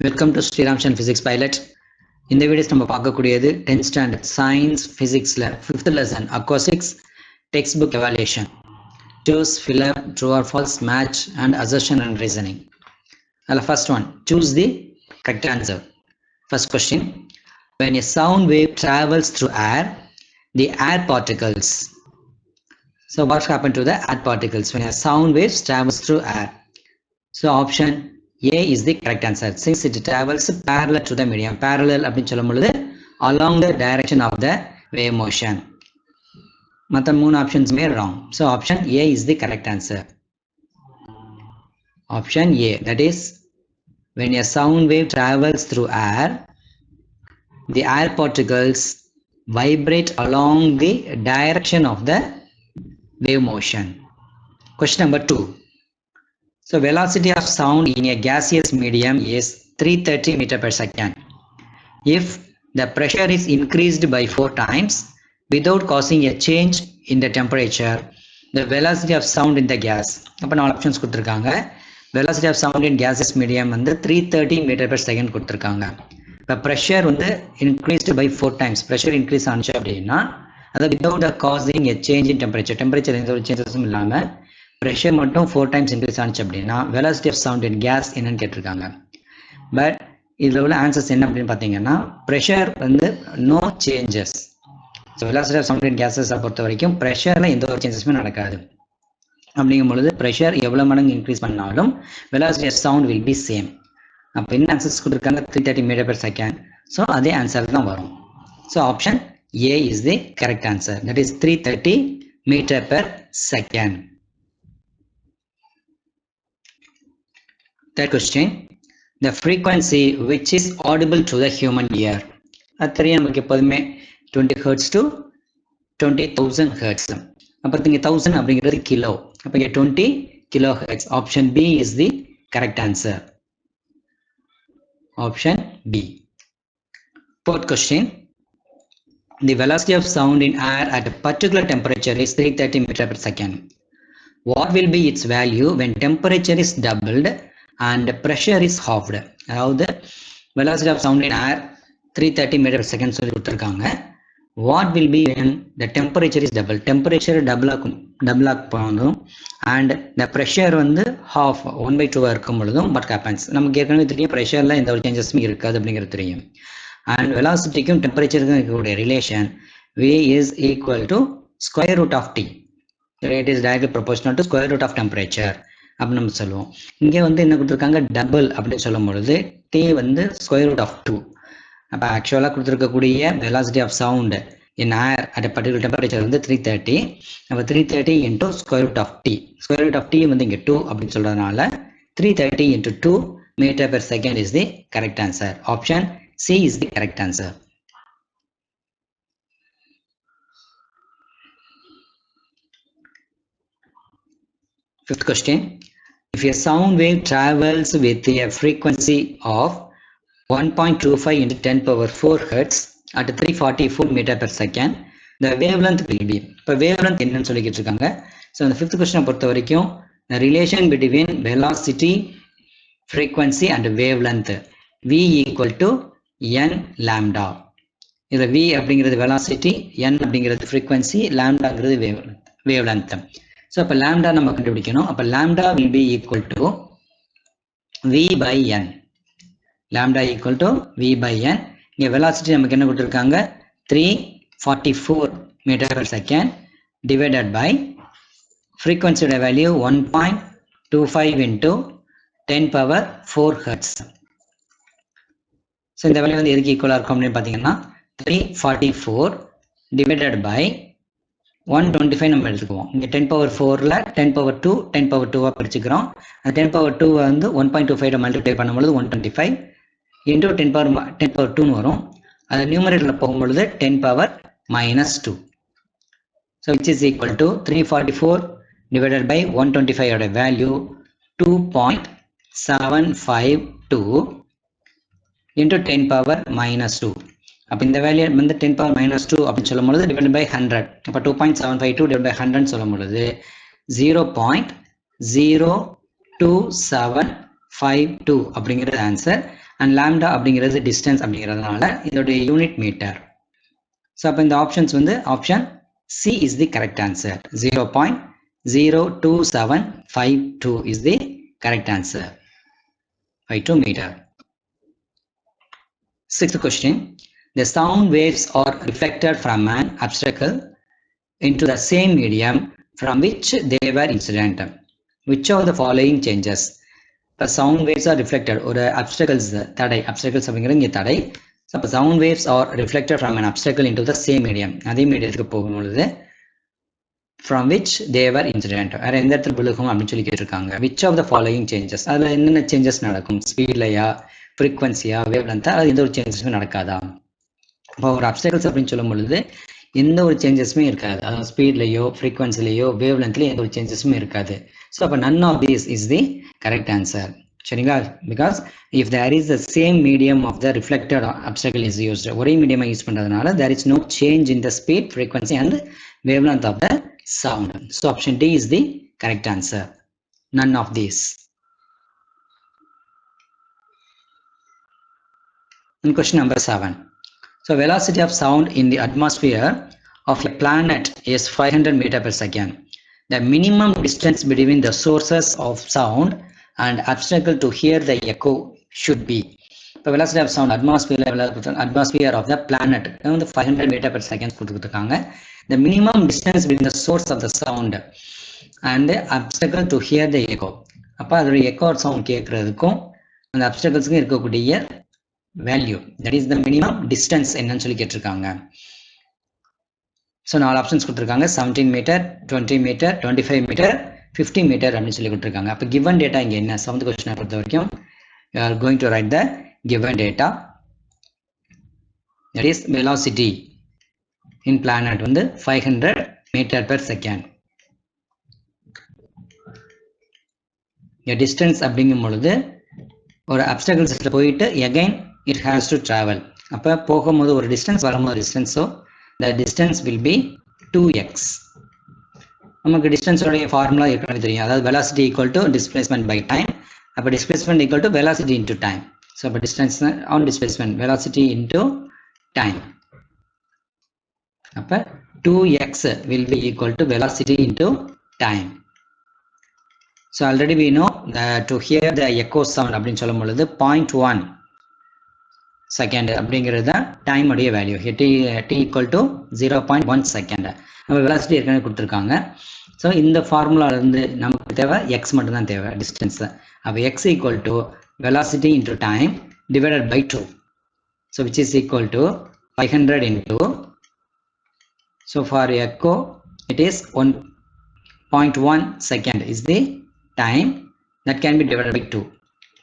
Welcome to Sriramson physics pilot. இந்த videos நம்ம பார்க்கக்கூடியது 10th ஸ்டாண்டர்ட் சயின்ஸ் ஃபிசிக்ஸில் 5th lesson acoustics textbook evaluation. Choose, fill up, true or false, match and assertion and reasoning. அதில் first one, choose the correct answer. First question, when a sound wave travels through air, the air particles. So what happened to the air particles when a sound wave travels through air? So option A is the correct answer, since it travels parallel to the medium. Parallel அப்படினு சொல்லும்போது along the direction of the wave motion. மற்ற மூணு ஆப்ஷன்ஸுமே wrong. So option A is the correct answer. Option A, that is when a sound wave travels through air, the air particles vibrate along the direction of the wave motion. Question number 2. So velocity of sound in a gaseous medium is 330 meter per second. If the pressure is increased by 4 times without causing a change in the temperature, the velocity of sound in the gas. அப்போ 4 options கொடுத்துருக்காங்க. velocity of sound in gaseous medium வந்து 330 meter per second கொடுத்துருக்காங்க. இப்போ pressure வந்து increased by 4 times, pressure increase ஆனிச்சு அப்படின்னா அதை without causing a change in temperature, temperature எந்த ஒரு சேஞ்சஸும் இல்லாமல் ப்ரெஷர் மட்டும் 4 டைம்ஸ் இன்க்ரீஸ் ஆனிச்சு அப்படின்னா velocity of sound in gas என்னன்னு கேட்டிருக்காங்க. பட் இதில் உள்ள ஆன்சர்ஸ் என்ன அப்படின்னு பார்த்தீங்கன்னா, ப்ரெஷர் வந்து no changes. So velocity of sound in கேஸஸை பொறுத்த வரைக்கும் ப்ரெஷரில் எந்த ஒரு சேஞ்சஸுமே நடக்காது. அப்படிங்கும் பொழுது ப்ரெஷர் எவ்வளோ மடங்கு இன்க்ரீஸ் பண்ணாலும் velocity of sound will be same. அப்போ என்ன ஆன்சர்ஸ் கொடுத்துருக்காங்க, 330 மீட்டர் பெர் செகண்ட். ஸோ அதே ஆன்சர் தான் வரும். So option A is the correct answer, that is 330 metre per second. Third question, the frequency which is audible to the human ear. அது தெரியும் நமக்கு எப்போதுமே 20 Hz to 20,000 Hz. அப்போ இங்கே 1000 அப்படிங்கிறது கிலோ, அப்போ இங்கே 20 kilo hertz. Option B is the correct answer. Option B. Fourth question, the velocity of sound in air at a particular temperature is 330 meter per second. What will be its value when temperature is doubled and pressure is halved? அதாவது velocity of sound in air 330 meter per second சொல்லி கொடுத்துருக்காங்க. What will be when the temperature is doubled? Temperature double போனதும் and the pressure வந்து half 1/2 இருக்கும் பொழுதும் what happens? நமக்கு ஏற்கனவே தெரியும் ப்ரெஷரில் எந்த ஒரு சேஞ்சஸுமே இருக்காது அப்படிங்கிறது தெரியும். அண்ட் வெலாசிட்டிக்கும் டெம்பரேச்சருக்கும் இருக்கக்கூடிய relation V is equal to square root of T. It is directly proportional to square root of temperature அப்படின்னு நம்ம சொல்லுவோம். இங்கே வந்து என்ன கொடுத்துருக்காங்க, டபுள் அப்படின்னு சொல்லும் பொழுது T வந்து square root of 2. அப்போ ஆக்சுவலாக கொடுத்துருக்கக்கூடிய velocity of sound in air at particular temperature வந்து 330. அப்போ 330 into square root of T, square root of T வந்து இங்கே 2 அப்படின்னு சொல்கிறதுனால 330 into 2 metre per second is the correct answer. Option C is the correct answer. Fifth question, if a sound wave travels with a frequency of 1.25 into 10 power 4 Hz at 344 meter per second, the wavelength will be. இப்போ wavelength என்னன்னு சொல்லிக்கிட்டு இருக்காங்க. So இந்த fifth கொஸ்டினை பொறுத்த வரைக்கும் the relation between velocity, frequency and wavelength V equal to n lambda. இதில் V அப்படிங்கிறது velocity, n அப்படிங்கிறது frequency, lambdaங்கிறது wavelength. ஸோ அப்போ lambda நம்ம கண்டுபிடிக்கணும். அப்போ lambda will be equal to V by n. lambda equal to V by n. இங்கே velocity நமக்கு என்ன கொடுத்துருக்காங்க, 344 meter per second divided by frequency value 1.25 into 10 power 4 Hz. So இந்த வேல்யூ வந்து எதுக்கு ஈக்குவலாக இருக்கும் அப்படின்னு பார்த்தீங்கன்னா 344 divided by 125 நம்ம எடுத்துக்குவோம். இங்கே 10 power 4ல் 10 power 2 10 power 2வாக பிரிச்சுக்கிறோம். அந்த 10 power 2 வந்து 1.25 மல்டிப்ளை பண்ணும்பொழுது 125 இன்டூ 10 power 2ன்னு வரும். அது நியூமரேட்டரில் போகும்பொழுது 10 power -2. So which is equal to 344 divided by 125 ஓட வேல்யூ 2.752 இன்டூ 10 power -2. அப்போ இந்த வேல்யூ வந்து 10 power -2 அப்படின்னு சொல்லும் பொழுது டிவைட் பை 100. அப்போ 2.752 டிவைட் பை 100 சொல்லும் பொழுது 0.02752 அப்படிங்கிறது ஆன்சர். and lambda அப்படிங்கிறது distance அப்படிங்கிறதுனால இதோட யூனிட் மீட்டர். ஸோ அப்போ இந்த ஆப்ஷன்ஸ் வந்து option C is the correct answer. 0.02752 is the correct answer. 52 meter. Sixth question. The sound waves are reflected from an obstacle into the same medium from which they were incident. Which of the following changes? The sound waves are reflected or obstacles obstacles அப்படிங்கிறது இங்கே தடை. So sound waves are reflected from an obstacle into the same medium. அதே மீடியத்துக்கு போகும்பொழுது from which they were incident. வேற எந்த இடத்துல விழுகும் அப்படின்னு சொல்லி கேட்டிருக்காங்க. Which of the following changes? அதில் என்னென்ன சேஞ்சஸ் நடக்கும்? ஸ்பீட்லையா, ஃப்ரீக்வன்சியா, வேவ் லென்த்தா, அது எந்த ஒரு சேஞ்சஸுமே நடக்காதா? இப்போ ஒரு அப்டக்கல்ஸ் அப்படின்னு சொல்லும் பொழுது எந்த ஒரு சேஞ்சஸுமே இருக்காது. அதாவது ஸ்பீட்லையோ, ஃப்ரீக்வன்சிலையோ, வேவ் லென்த்லையோ எந்த ஒரு சேஞ்சஸுமே இருக்காது. ஸோ அப்போ none of these is the correct answer. சரிங்களா? Because if there is the same medium of the reflected obstacle is used, ஒரே மீடியமாக யூஸ் பண்ணுறதுனால there is no change in the speed, frequency and wavelength of the sound. So option D is the correct answer. None of these. And question number 7. So velocity of sound in the atmosphere of a planet is 500 meter per second. The minimum distance between the sources of sound and obstacle to hear the echo should be. So velocity of sound atmosphere of the planet 500 meter per second. The minimum distance between the source of the sound and the obstacle to hear the echo. அப்போ அதோட echo sound கேட்கறதுக்கும் அந்த obstaclesக்கும் இருக்கக்கூடிய value, that is the minimum distance என்னன்னு சொல்லி கேட்டிருக்காங்க. So 4 options கொடுத்துருக்காங்க. 17 metre, 20 metre, 25 metre, 50 metre அப்படின்னு சொல்லி கொடுத்துருக்காங்க. அப்போ given data இங்கே என்ன? 7th கொஸ்டினை பொறுத்த வரைக்கும் you are going to write the given data, that is velocity in planet வந்து 500 மீட்டர் per second. distance அப்படிங்கும் பொழுது ஒரு அப்டக்கல்ஸில் போயிட்டு again it has to travel. அப்போ போகும்போது ஒரு டிஸ்டன்ஸ், வரும்போது distance. So the distance will be 2x. நமக்கு டிஸ்டன்ஸோடைய ஃபார்முலா ஏற்கனவே தெரியும். அதாவது velocity equal to displacement by time. அப்போ displacement equal to velocity into time. So அப்போ distance on displacement, velocity into time. அப்போ 2x will be equal to velocity into time. So already we know that to hear the echo sound அப்படின்னு சொல்லும் பொழுது 0.1 second அப்படிங்கிறது தான் time உடைய value. t equal to 0.1 second. நம்ம velocity ஏற்கனவே கொடுத்துருக்காங்க. ஸோ இந்த ஃபார்முலாவிலேருந்து நமக்கு தேவை எக்ஸ் மட்டும்தான் தேவை, டிஸ்டன்ஸ். அப்போ X equal to velocity into time divided by 2. So which is equal to 500 into, so for echo it is 1.1 second is the time that can be divided by 2,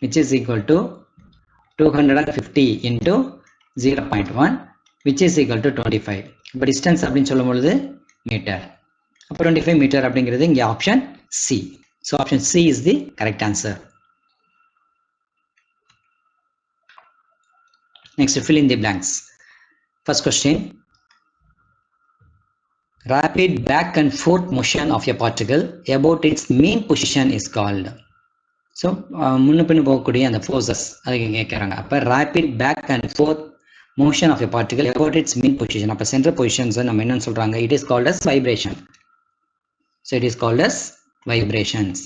which is equal to 250 into 0.1, which is equal to 25. இப்போ distance அப்படின்னு சொல்லும் பொழுது metre. அப்போ 25 metre அப்படிங்கிறது இங்கே option C. So option C is the correct answer. Next, fill in the blanks. First question. Rapid back and forth motion of a particle about its mean position is called. So முன்ன பின்னு போகக்கூடிய அந்த forces அதுக்கு கேட்குறாங்க. அப்போ rapid back and forth motion of a particle about its mean position. அப்போ central பொசிஷன்ஸை நம்ம என்னன்னு சொல்கிறாங்க? It is called as vibration. So it is called as vibrations.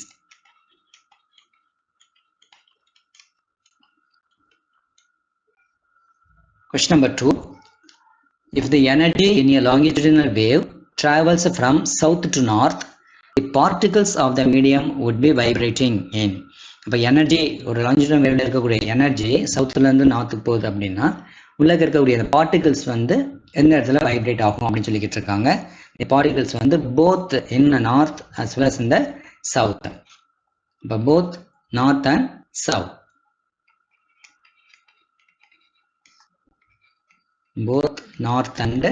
Question number 2. If the energy in a longitudinal wave travels from south to north, the particles of the medium would be vibrating in. இப்போ energy ஒரு லாங்கிட்யூடினல் வேவ்ல இருக்கக்கூடிய energy சவுத்துலேருந்து நார்த்துக்கு போகுது அப்படின்னா உள்ளே இருக்கக்கூடிய அந்த particles வந்து எந்த இடத்துல வைப்ரேட் ஆகும் அப்படின்னு சொல்லிக்கிட்டு இருக்காங்க. இந்த பார்ட்டிகல்ஸ் வந்து both in north as well as இந்த சவுத். இப்போ both north and south, both north and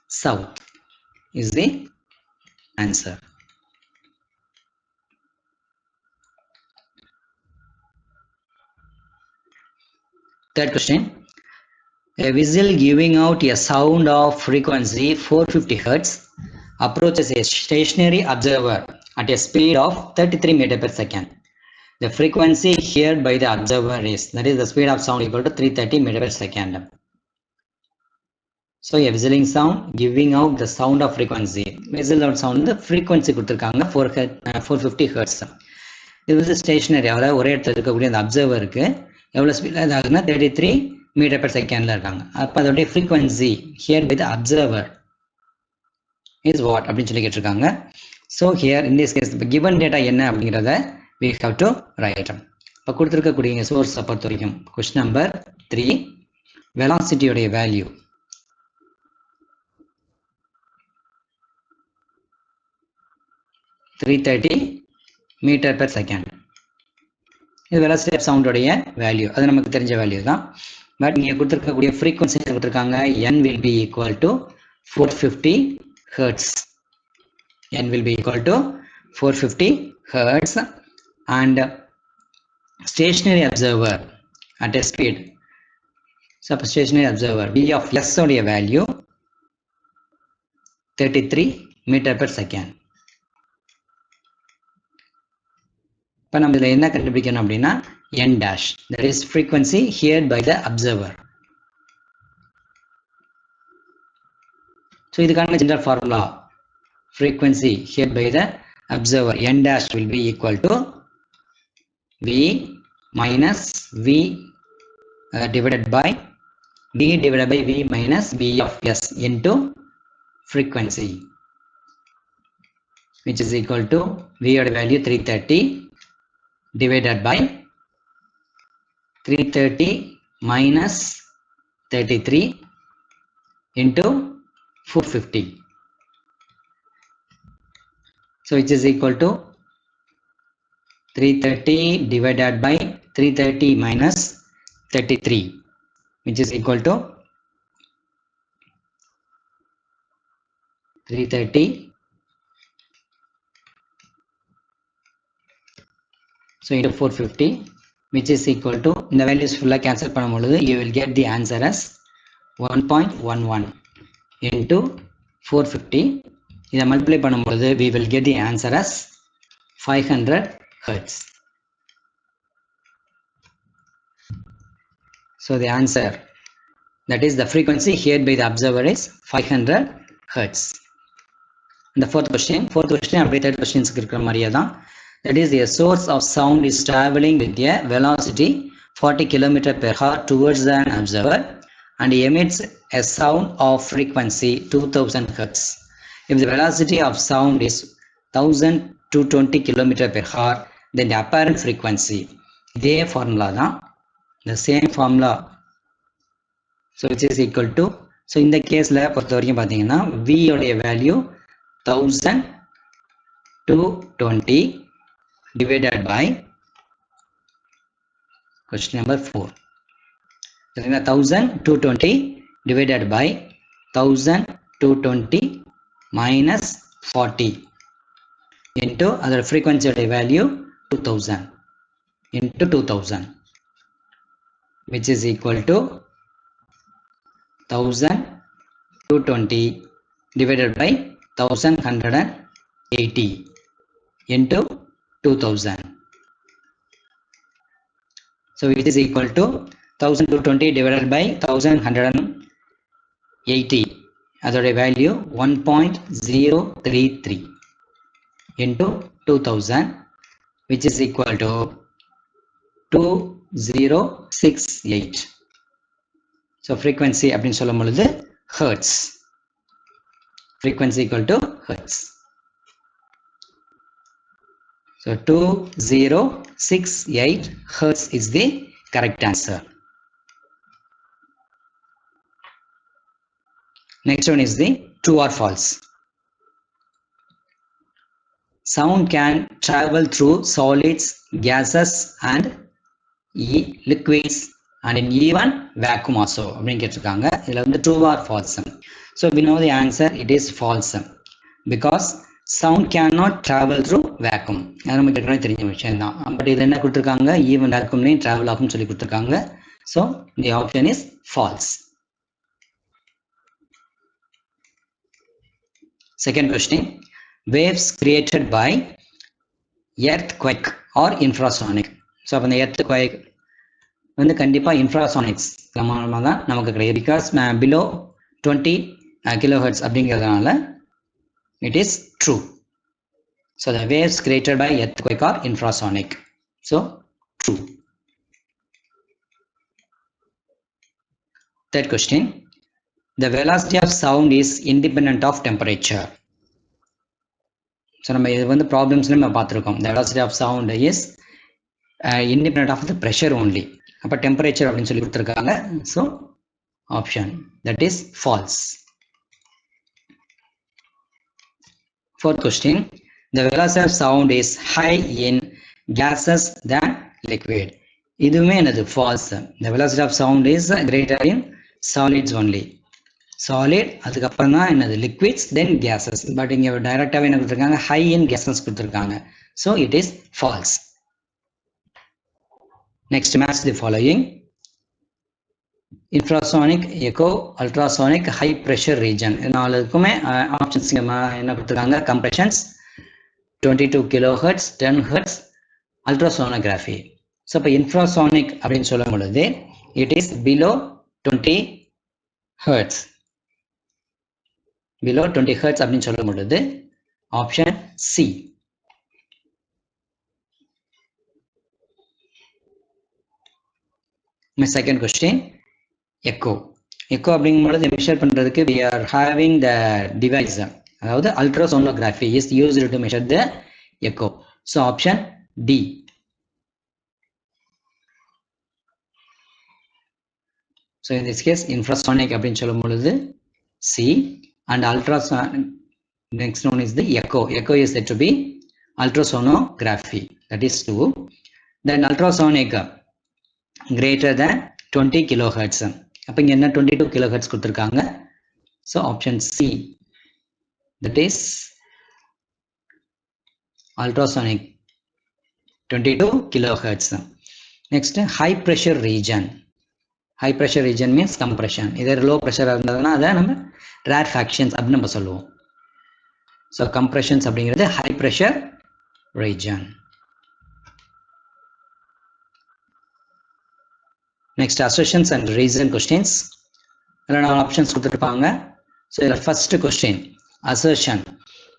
south is the answer. Third question. A whistle giving out a sound of frequency 450 Hz approaches a stationary observer at a speed of 33 meter per second. the frequency heard by the observer is, that is the speed of sound equal to 330 meter per second. So a whistling sound giving out the sound of frequency. Whistle out sound the frequency கொடுத்திருக்காங்க 450 Hz. இது வந்து stationary, அதாவது ஒரே இடத்துல இருக்கக்கூடிய அந்த அப்சர்வருக்கு எவ்வளோ ஸ்பீடில் இதாகுதுன்னா 33 மீட்டர் per செகண்டில் இருக்காங்க. அப்போ அதோடைய frequency heard by the observer is what அப்படின்னு சொல்லி கேட்டிருக்காங்க. So here in this case இப்போ கிவன் டேட்டா என்ன அப்படிங்கிறத we have to write. இப்போ கொடுத்துருக்கக்கூடிய சோர்ஸை பொறுத்த வரைக்கும் கொஸ்டின் நம்பர் 3 வெலாசிட்டியோடைய வேல்யூ 330 மீட்டர் per செகண்ட். இது வெலாசிட்டி ஆஃப் சவுண்டோடைய வேல்யூ, அது நமக்கு தெரிஞ்ச வேல்யூ தான். பட் இங்கே கொடுத்துருக்கக்கூடிய ஃப்ரீக்வன்சி கொடுத்துருக்காங்க n will be equal to 450 Hz. n will be equal to 450 Hz and stationary observer at a speed. So stationary observer V of S உடைய வேல்யூ 33 மீட்டர் per செகண்ட். இப்போ நம்ம இதில் என்ன கண்டுபிடிக்கணும் அப்படின்னா n dash, that is frequency heard by the observer. So இதுக்கான general formula frequency heard by the observer n dash will be equal to V minus V divided by V minus V of S into frequency, which is equal to V oda value 330 divided by 330 minus 33 into 450. So which is equal to 330 divided by 330 minus 33, which is equal to 330 so into 450, which is equal to, இந்த values full cancel பண்ணும்போது you will get the answer as 1.11 into 450. இதை multiply பண்ணும்போது we will get the answer as 500 Hz. So the answer, that is the frequency heard by the observer, is 500 Hz. And the fourth question அப்படியே third questions இருக்கிற மாதிரியே தான். That is, a source of sound is traveling with a velocity 40 km per hour towards an observer and emits a sound of frequency 2000 Hz. If the velocity of sound is 1220 km per hour, then the apparent frequency, இதே formula தான், the same formula, so which is equal to, so இந்த கேஸில் பொறுத்த வரைக்கும் பார்த்தீங்கன்னா V உடைய value 1220 divided by question number 4. 1220 divided by 1220 minus 40 into other frequency value 2000 into 2000, which is equal to 1220 divided by 1180 into 2000. So it is equal to 1220 divided by 1180, அதோட value 1.033 into 2000, which is equal to 2068. So frequency அப்படின்னு சொல்லும் பொழுது Hertz, frequency equal to Hertz. So 2068 Hertz is the correct answer. Next one is the true or false. Sound can travel through solids, gases and liquids and in even vacuum also அப்படின்னு கேட்டிருக்காங்க. இதில் வந்து true or false. So we know the answer, it is false, because sound cannot travel through vacuum. அது நமக்கு ஏற்கனவே தெரிஞ்ச விஷயம் தான். பட் இது என்ன கொடுத்துருக்காங்க, ஈவன் வேக்யூம்லையும் ட்ராவல் ஆகும்னு சொல்லி கொடுத்துருக்காங்க. So the option is false. Second question, waves created by earthquake or infrasonic. So அப்போ இந்த earthquake வந்து கண்டிப்பா infrasonics சம்பந்தமா தான் நமக்கு கிடைக்கும். Because below 20 kilohertz அப்படிங்கிறதுனால it is true. So the waves created by earthquake are infrasonic. So true. Third question. The velocity of sound is independent of temperature. So நம்ம இது வந்து ப்ராப்ளம்ஸ்ல நம்ம பார்த்திருக்கோம். The velocity of sound is independent of the pressure only. அப்ப temperature அப்படின்னு சொல்லி கொடுத்திருக்காங்க. So option that is false. Fourth question. The velocity of sound is high in gases than liquid. இதுவுமே என்னது false. The velocity of sound is greater in solids only. Solid அதுக்கப்புறம் தான் என்னது liquids then gases. But இங்க டைரக்டாவே என்ன கொடுத்திருக்காங்க high in gases கொடுத்திருக்காங்க. So it is false. Next, match the following. Infrasonic, echo, ultrasonic, high pressure region. நாலுக்குமே options என்ன கொடுத்திருக்காங்க compressions 22 kilohertz 10 hertz ultrasonography. So இப்போ infrasonic அப்படின்னு சொல்லும் பொழுது it is below 20 hertz. Below 20 hertz அப்படின்னு சொல்லும் பொழுது option C. My second question, echo. Echo அப்படிங்கும் பொழுது மெஷர் பண்றதுக்கு we are having the device, அதாவது ultrasonography is used to measure the echo. So option D. So in this case infrasonic அப்படின்னு சொல்லும் பொழுது C and ultrasonic, next one is the echo. Echo is said to be ultrasonography, that is 2. Then ultrasonic greater than 20 kilohertz. அப்ப இங்க என்ன 22 kilohertz கொடுத்திருக்காங்க. So option C, that is ultrasonic 22 kilohertz. Next, high pressure region. High pressure region means compression. Either low pressure இருந்ததுன்னா அதை நம்ம rarefactions அப்படின்னு நம்ம சொல்லுவோம். So compressions அப்படிங்கிறது high pressure region. Next, assertions and reason questions. There are options கொடுத்திருப்பாங்க. So the first question, assertion,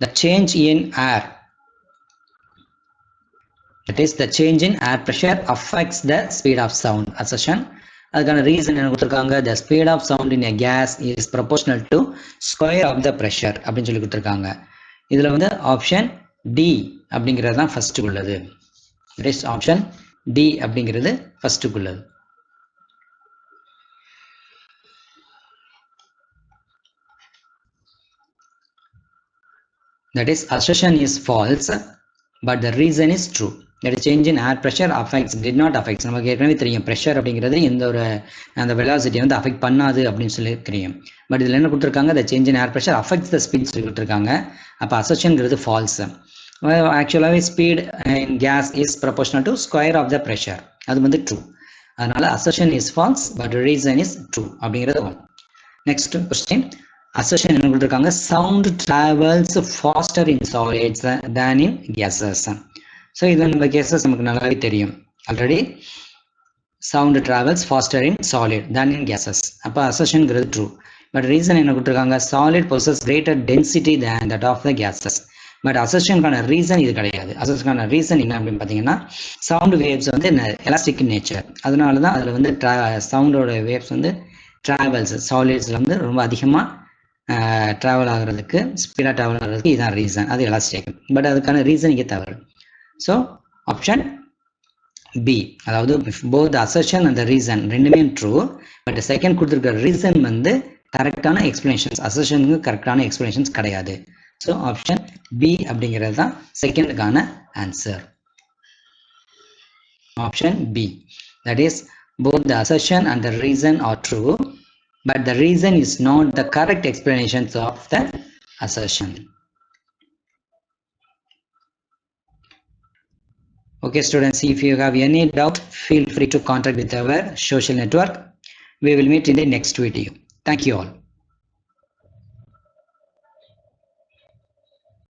the change in air, that is the change in air pressure affects the speed of sound. Assertion, அதுக்கான reason என்ன கொடுத்திருக்காங்க, the speed of sound in a gas is proportional to square of the pressure அப்படின்னு சொல்லி கொடுத்திருக்காங்க. இதுல வந்து option D அப்படிங்கிறது தான் first உள்ளது. That is option D அப்படிங்கிறது first உள்ளது. That is assertion is false, but the reason is true. That is change in air pressure affects, did not affect. நமக்கு ஏற்கனவே தெரியும் pressure அப்படிங்கிறது எந்த ஒரு அந்த velocity வந்து affect பண்ணாது அப்படின்னு சொல்லி தெரியும். பட் இதுல என்ன கொடுத்திருக்காங்க, the change in air pressure affects the speed சொல்லி கொடுத்திருக்காங்க. அப்ப assertionங்கிறது false. Actually speed in gas is proportional to square of the pressure. அது வந்து true. அதனால assertion is false, but the reason is true அப்படிங்கிறது one. Next question. Assertion என்ன கொடுத்திருக்காங்க, sound travels faster in solids than in gases. So இது நம்ம gases நமக்கு நல்லாவே தெரியும். Already sound travels faster in solid than in gases. அப்ப assertion is true. But reason என்ன கொடுத்திருக்காங்க, solid possesses greater density than that of the gases. But assertion கான reason இது கிடையாது. assertion கான reason என்ன அப்படின்னு பாத்தீங்கன்னா, sound waves வந்து elastic in nature. அதனால தான் அதுல வந்து sound ஓட waves வந்து travels solidsல வந்து ரொம்ப அதிகமா travel ஆகிறதுக்கு, ஸ்பீடா travel ஆகிறதுக்கு இதான் reason. அது elastic. பட் அதுக்கான reason இங்கே தவறு. So option B, அதாவது both the assertion and the reason ரெண்டுமே true, but second கொடுத்திருக்கிற reason வந்து கரெக்டான explanations, assertionக்கு கரெக்டான explanations கிடையாது. So option B அப்படிங்கிறது தான் செகண்டுக்கான answer. Option B, that is both the assertion and the reason are true, but the reason is not the correct explanations of the assertion. Okay students, if you have any doubt, feel free to contact with our social network. We will meet in the next video. Thank you all.